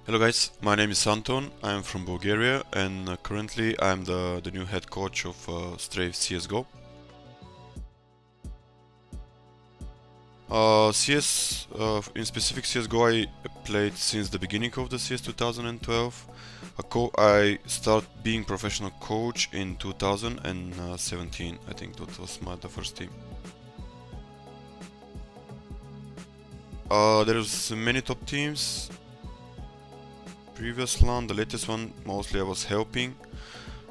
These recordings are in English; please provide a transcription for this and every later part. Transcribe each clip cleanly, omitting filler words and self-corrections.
Hello guys, my name is Anton, I'm from Bulgaria and currently I'm the new head coach of Strafe CSGO. CS, in specific CSGO I played since the beginning of the CS 2012. I started being professional coach in 2017, I think that was the first team. There's many top teams. Previous one, the latest one, mostly I was helping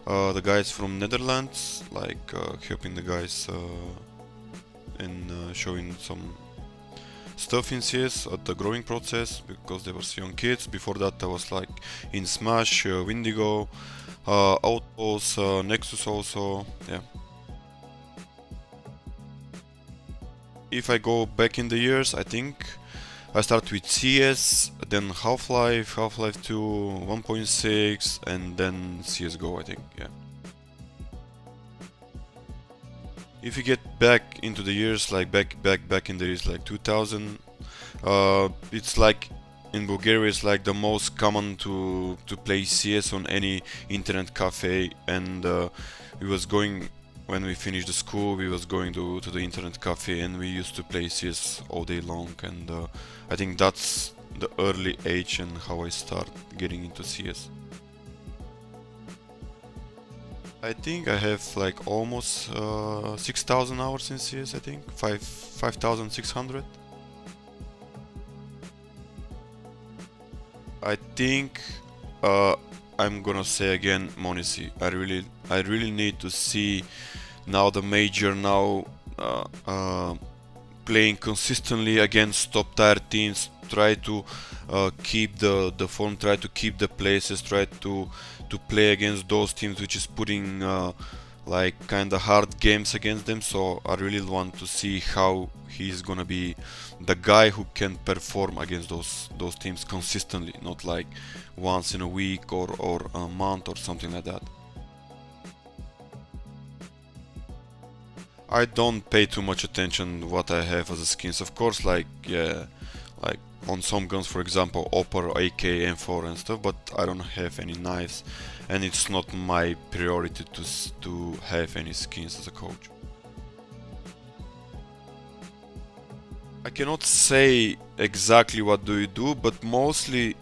the guys from Netherlands, like helping the guys in showing some stuff in CS at the growing process because they were young kids. Before that, I was like in Smash, Windigo, Outpost, Nexus also. Yeah. If I go back in the years, I think I start with CS, then Half-Life, Half-Life 2, 1.6, and then CSGO, I think, yeah. If you get back into the years, like back in the years like 2000, it's like in Bulgaria it's like the most common to play CS on any internet cafe, and we was going when we finished the school, we was going to the internet cafe and we used to play CS all day long, and I think that's the early age and how I start getting into CS. I think I have like almost 6,000 hours in CS. I think 5,600. I think I'm gonna say again Monisi. I really need to see now the major now playing consistently against top tier teams. Try to keep the form. Try to keep the places. Try to play against those teams which is putting like kind of hard games against them. So I really want to see how he's gonna be the guy who can perform against those teams consistently, not like once in a week or a month or something like that. I don't pay too much attention what I have as a skins. Of course, like yeah, like on some guns, for example, Opera, AK, M4 and stuff, but I don't have any knives, and it's not my priority to have any skins as a coach. I cannot say exactly what do you do, but mostly,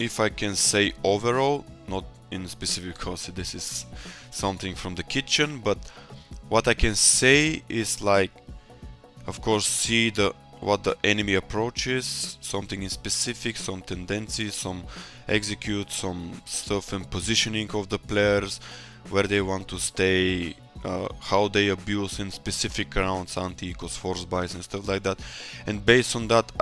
if I can say overall, not in specific because this is something from the kitchen, but what I can say is like, of course, see what the enemy approach is, something in specific, some tendencies, some execute, some stuff and positioning of the players, where they want to stay, how they abuse in specific rounds, anti-ecos, force buys and stuff like that. And based on that,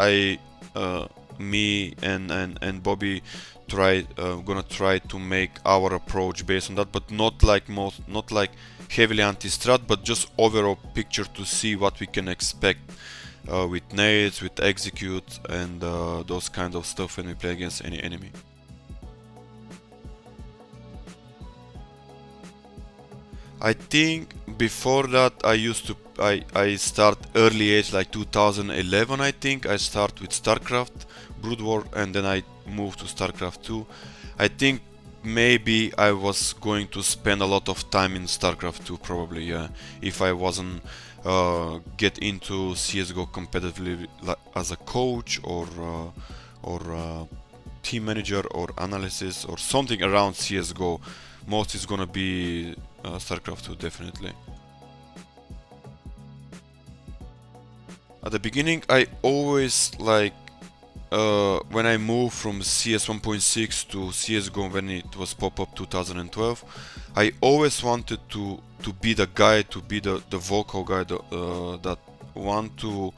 me and Bobby gonna try to make our approach based on that, but not like heavily anti-strat, but just overall picture to see what we can expect with nades, with execute, and those kind of stuff when we play against any enemy. I think before that I start early age like 2011. I think I start with StarCraft, Brood War, and then I moved to StarCraft 2. I think maybe I was going to spend a lot of time in StarCraft 2 probably, yeah, if I wasn't get into CS:GO competitively as a coach or team manager or analysis or something around CS:GO. Most is gonna be StarCraft 2 definitely. At the beginning, I always like when I moved from CS 1.6 to CS:GO when it was pop-up 2012, I always wanted to be the guy, to be the vocal guy, that want to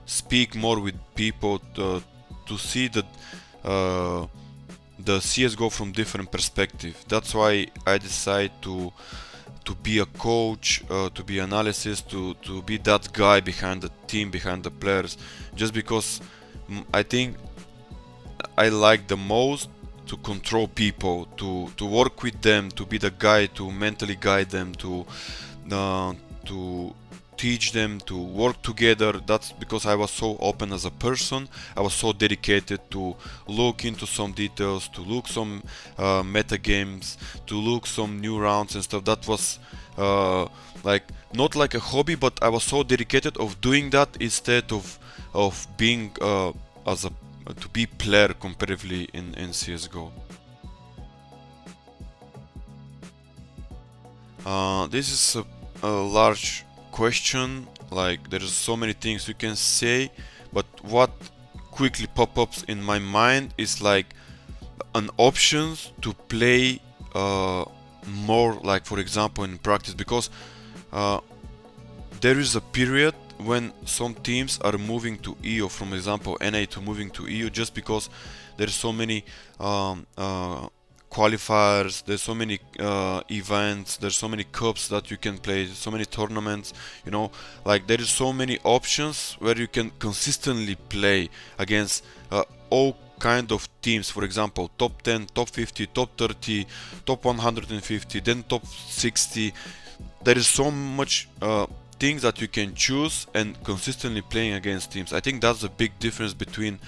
speak more with people, to see the CS:GO from different perspective. That's why I decided to be a coach, to be analysis, to be that guy behind the team, behind the players, just because I think I like the most to control people, to work with them, to be the guy, to mentally guide them, to teach them to work together. That's because I was so open as a person. I was so dedicated to look into some details, to look some meta games, to look some new rounds and stuff. That was like not like a hobby, but I was so dedicated of doing that instead of being as a to be player competitively in CS:GO. This is a large question. Like there's so many things you can say, but what quickly pop-ups in my mind is like an options to play more, like for example in practice, because uh, there is a period when some teams are moving to EU, from example NA to moving to EU, just because there's so many qualifiers, there's so many events, there's so many cups that you can play, so many tournaments, you know, like there is so many options where you can consistently play against all kind of teams. For example, top 10, top 50, top 30, top 150, then top 60. There is so much things that you can choose and consistently playing against teams. I think that's the big difference between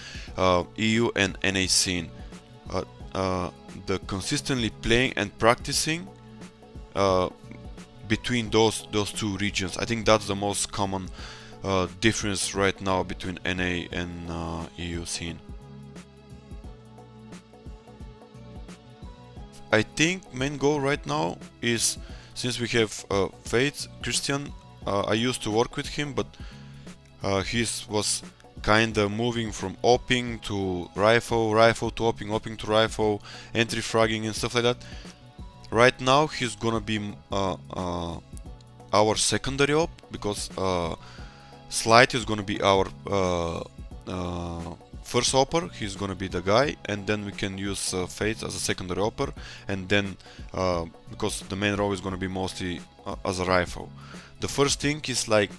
EU and NA scene. The consistently playing and practicing between those two regions. I think that's the most common difference right now between NA and EU scene. I think main goal right now is, since we have Faith, Christian, I used to work with him, but he was kinda moving from opping to rifle, rifle to opping, opping to rifle, entry fragging and stuff like that. Right now he's gonna be our secondary op, because Slight is gonna be our first opper. He's gonna be the guy, and then we can use Faith as a secondary opper, and then because the main role is gonna be mostly as a rifle. The first thing is like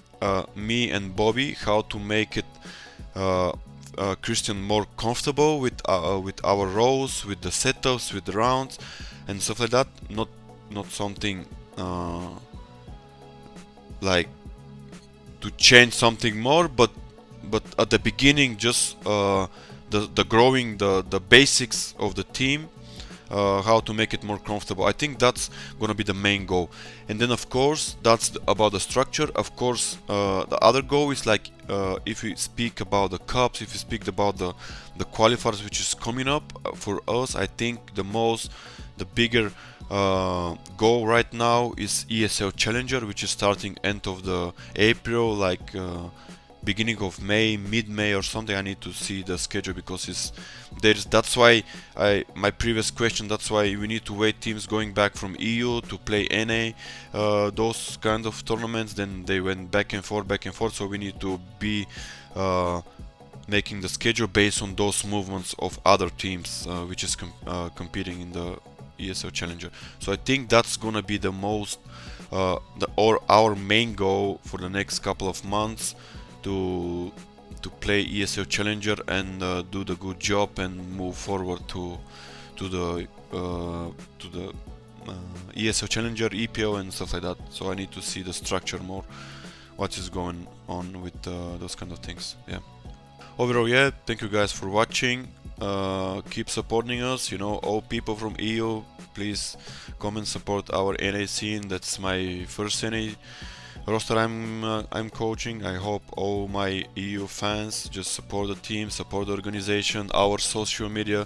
me and Bobby, how to make it Christian more comfortable with our roles, with the setups, with the rounds and stuff like that. Not something like to change something more, but at the beginning just the growing the basics of the team, how to make it more comfortable. I think that's gonna be the main goal. And then of course that's about the structure. Of course the other goal is like if we speak about the cups, if we speak about the qualifiers which is coming up for us, I think the bigger goal right now is ESL Challenger, which is starting end of the April, like beginning of May, mid-May or something. I need to see the schedule, because that's why my previous question, that's why we need to wait teams going back from EU to play NA, those kind of tournaments. Then they went back and forth, so we need to be making the schedule based on those movements of other teams which is competing in the ESL Challenger. So I think that's gonna be the most our main goal for the next couple of months, to play ESL Challenger and do the good job and move forward to the ESL Challenger, EPO and stuff like that. So I need to see the structure more, what is going on with those kind of things. Yeah. Overall, yeah, thank you guys for watching. Keep supporting us, you know, all people from EU, please come and support our NA scene. That's my first NA roster I'm coaching. I hope all my EU fans just support the team, support the organization, our social media,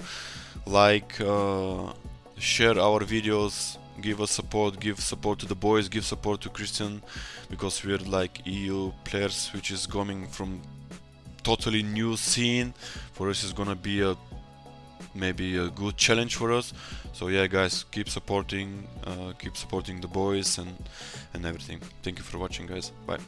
like, share our videos, give us support, give support to the boys, give support to Christian, because we're like EU players which is coming from totally new scene. For us is gonna be maybe a good challenge for us. So yeah guys, keep supporting the boys and everything. Thank you for watching guys. Bye.